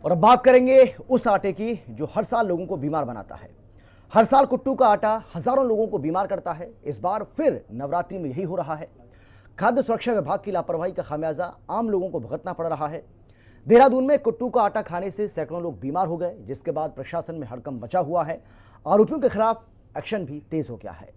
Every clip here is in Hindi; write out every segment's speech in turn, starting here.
और अब बात करेंगे उस आटे की जो हर साल लोगों को बीमार बनाता है। हर साल कुट्टू का आटा हजारों लोगों को बीमार करता है। इस बार फिर नवरात्रि में यही हो रहा है। खाद्य सुरक्षा विभाग की लापरवाही का खामियाजा आम लोगों को भुगतना पड़ रहा है। देहरादून में कुट्टू का आटा खाने से सैकड़ों लोग बीमार हो गए, जिसके बाद प्रशासन में हड़कंप मचा हुआ है। आरोपियों के खिलाफ एक्शन भी तेज हो गया है।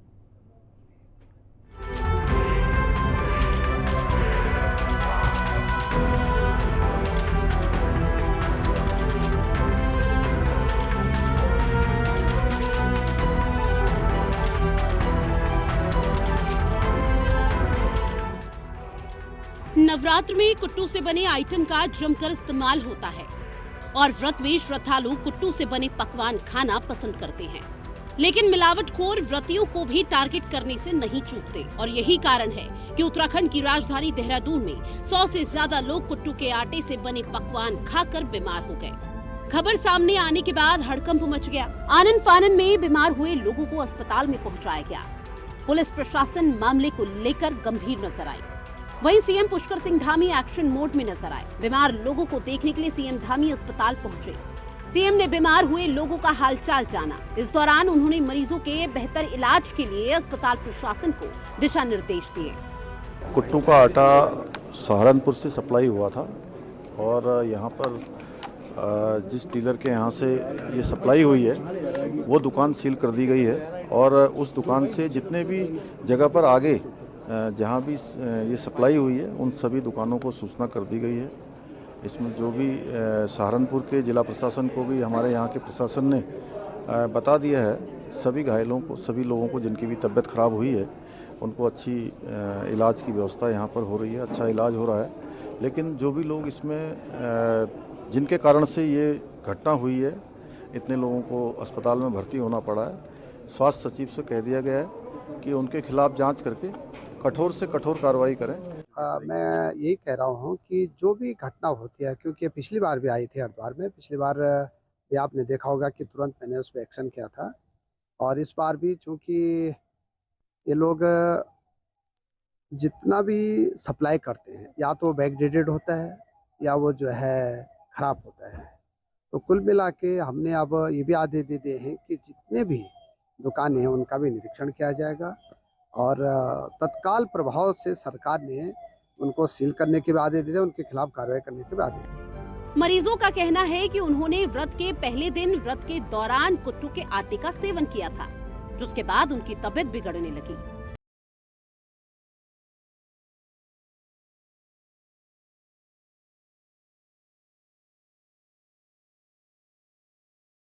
नवरात्र में कुट्टू से बने आइटम का जमकर इस्तेमाल होता है और व्रत में श्रद्धालु कुट्टू से बने पकवान खाना पसंद करते हैं। लेकिन मिलावटखोर व्रतियों को भी टारगेट करने से नहीं चूकते और यही कारण है कि उत्तराखंड की राजधानी देहरादून में 100 से ज्यादा लोग कुट्टू के आटे से बने पकवान खाकर बीमार हो गए। खबर सामने आने के बाद हड़कंप मच गया। आनन फानन में बीमार हुए लोगों को अस्पताल में पहुंचाया गया। पुलिस प्रशासन मामले को लेकर गंभीर नजर आई। वहीं CM Pushkar Singh Dhami action mode में नजर आए। बीमार लोगों को देखने के लिए सीएम धामी अस्पताल पहुंचे। सीएम ने बीमार हुए लोगों का हालचाल जाना। इस दौरान उन्होंने मरीजों के बेहतर इलाज के लिए अस्पताल प्रशासन को दिशा निर्देश दिए। कुट्टू का आटा सहारनपुर से सप्लाई हुआ था और यहाँ पर जिस डीलर के यहाँ से ये सप्लाई हुई है वो दुकान सील कर दी गई है और उस दुकान से जितने भी जगह पर आगे जहाँ भी ये सप्लाई हुई है उन सभी दुकानों को सूचना कर दी गई है। इसमें जो भी सहारनपुर के जिला प्रशासन को भी हमारे यहाँ के प्रशासन ने बता दिया है। सभी घायलों को, सभी लोगों को जिनकी भी तबीयत ख़राब हुई है उनको अच्छी इलाज की व्यवस्था यहाँ पर हो रही है, अच्छा इलाज हो रहा है। लेकिन जो भी लोग इसमें जिनके कारण से ये घटना हुई है, इतने लोगों को अस्पताल में भर्ती होना पड़ा है, स्वास्थ्य सचिव से कह दिया गया है कि उनके खिलाफ जांच करके कठोर से कठोर कार्रवाई करें। मैं यही कह रहा हूँ कि जो भी घटना होती है, क्योंकि पिछली बार भी आई थी हरिद्वार में, पिछली बार ये आपने देखा होगा कि तुरंत मैंने उस पर एक्शन किया था और इस बार भी चूँकि ये लोग जितना भी सप्लाई करते हैं या तो बैकडेटेड होता है या वो जो है ख़राब होता है। तो कुल मिला के हमने अब ये भी आदेश दे दिए हैं कि जितने भी दुकानें हैं उनका भी निरीक्षण किया जाएगा और तत्काल प्रभाव से सरकार ने उनको सील करने के भी आदेश दिए, उनके खिलाफ कार्रवाई करने के भी आदेश दिए। मरीजों का कहना है कि उन्होंने व्रत के पहले दिन व्रत के दौरान कुट्टू के आटे का सेवन किया था, जिसके बाद उनकी तबीयत बिगड़ने लगी।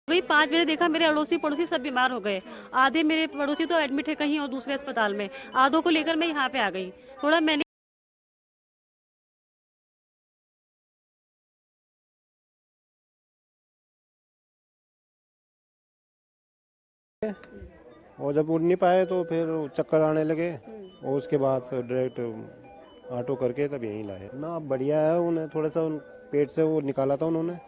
वही 5 बजे देखा, मेरे अड़ोसी पड़ोसी सब बीमार हो गए। आधे मेरे पड़ोसी तो एडमिट है कहीं और दूसरे अस्पताल में, आधों को लेकर मैं यहाँ पे आ गई। थोड़ा मैंने और जब उड़ नहीं पाए तो फिर चक्कर आने लगे और उसके बाद डायरेक्ट ऑटो करके तब यहीं लाए ना। बढ़िया है, उन्हें थोड़ा सा पेट से वो निकाला था उन्होंने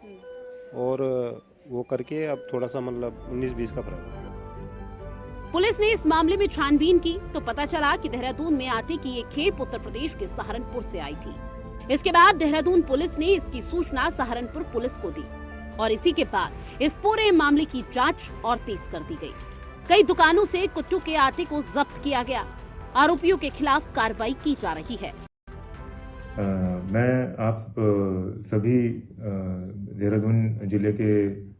और वो करके अब थोड़ा सा मतलब 19-20 का फर्क। पुलिस ने इस मामले में छानबीन की तो पता चला कि देहरादून में आटे की एक खेप उत्तर प्रदेश के सहारनपुर से आई थी। इसके बाद देहरादून पुलिस ने इसकी सूचना सहारनपुर पुलिस को दी और इसी के बाद इस पूरे मामले की जांच और तेज कर दी गई। कई दुकानों से कुट्टू के आटे को जब्त किया गया। आरोपियों के खिलाफ कार्रवाई की जा रही है। मैं आप सभी देहरादून जिले के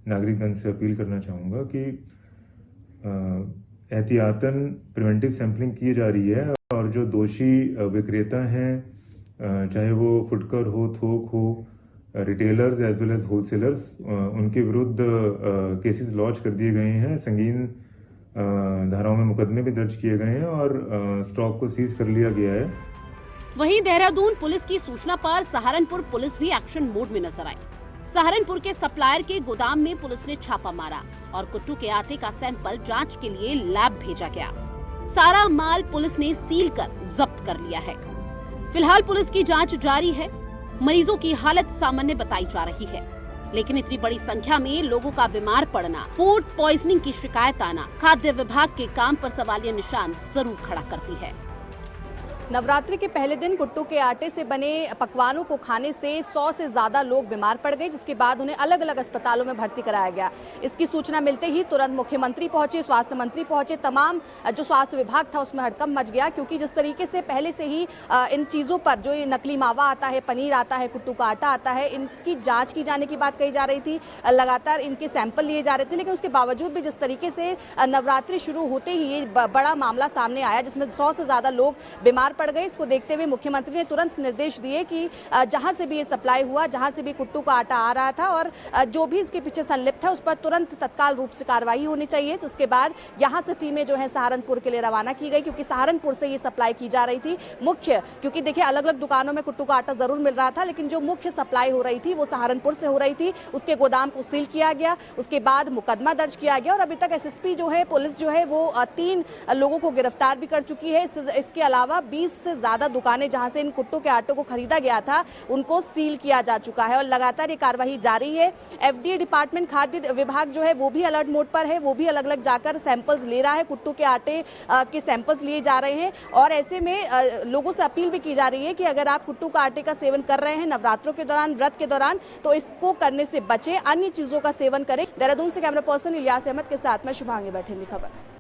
नागरिकगण से अपील करना चाहूँगा कि एहतियातन प्रिवेंटिव सैंपलिंग की जा रही है और जो दोषी विक्रेता हैं, चाहे वो फुटकर हो, थोक हो, retailers as well as wholesalers, उनके विरुद्ध केसेस लॉन्च कर दिए गए हैं। संगीन धाराओं में मुकदमे भी दर्ज किए गए हैं और स्टॉक को सीज कर लिया गया है। वहीं देहरादून पुलिस की सूचना पर सहारनपुर पुलिस भी एक्शन मोड में नजर आई। सहारनपुर के सप्लायर के गोदाम में पुलिस ने छापा मारा और कुट्टू के आटे का सैंपल जांच के लिए लैब भेजा गया। सारा माल पुलिस ने सील कर जब्त कर लिया है। फिलहाल पुलिस की जांच जारी है। मरीजों की हालत सामान्य बताई जा रही है, लेकिन इतनी बड़ी संख्या में लोगों का बीमार पड़ना, फूड पॉइजनिंग की शिकायत आना खाद्य विभाग के काम पर सवालिया निशान जरूर खड़ा करती है। नवरात्रि के पहले दिन कुट्टू के आटे से बने पकवानों को खाने से 100 से ज़्यादा लोग बीमार पड़ गए, जिसके बाद उन्हें अलग अलग अस्पतालों में भर्ती कराया गया। इसकी सूचना मिलते ही तुरंत मुख्यमंत्री पहुंचे, स्वास्थ्य मंत्री पहुंचे, तमाम जो स्वास्थ्य विभाग था उसमें हड़कंप मच गया, क्योंकि जिस तरीके से पहले से ही इन चीज़ों पर जो ये नकली मावा आता है, पनीर आता है, कुट्टू का आटा आता है, इनकी जाँच की जाने की बात कही जा रही थी, लगातार इनके सैंपल लिए जा रहे थे, लेकिन उसके बावजूद भी जिस तरीके से नवरात्रि शुरू होते ही ये बड़ा मामला सामने आया जिसमें 100 से ज़्यादा लोग बीमार पड़ गए। इसको देखते हुए मुख्यमंत्री ने तुरंत निर्देश दिए कि जहां से भी ये सप्लाई हुआ, जहां से भी कुट्टू का आटा आ रहा था और जो भी इसके पीछे संलिप्त है उस पर तुरंत तत्काल रूप से कार्रवाई होनी चाहिए। जिसके बाद यहां से टीमें जो है सहारनपुर के लिए रवाना की गई, क्योंकि सहारनपुर से ये सप्लाई की जा रही थी मुख्य, क्योंकि देखिए अलग अलग दुकानों में कुट्टू का आटा जरूर मिल रहा था, लेकिन जो मुख्य सप्लाई हो रही थी वो सहारनपुर से हो रही थी। उसके गोदाम को सील किया गया, उसके बाद मुकदमा दर्ज किया गया और अभी तक एसएसपी जो है, पुलिस जो है वो 3 लोगों को गिरफ्तार भी कर चुकी है। इसके अलावा 20 से ज्यादा दुकानें जहां से इन कुट्टू के आटे को खरीदा गया था उनको सील किया जा चुका है और लगातार ये कार्रवाई जारी है। एफडीए डिपार्टमेंट, खाद्य विभाग जो है वो भी अलर्ट मोड पर है, वो भी अलग अलग जाकर सैंपल्स ले रहा है, कुट्टू के आटे के सैंपल्स लिए जा रहे हैं और ऐसे में लोगों से अपील भी की जा रही है कि अगर आप कुट्टू का आटे का सेवन कर रहे हैं नवरात्रों के दौरान, व्रत के दौरान, तो इसको करने से बचें, अन्य चीजों का सेवन करें। देहरादून से कैमरा पर्सन इलियास अहमद के साथ में शुभांगी बैठेंगी। खबर।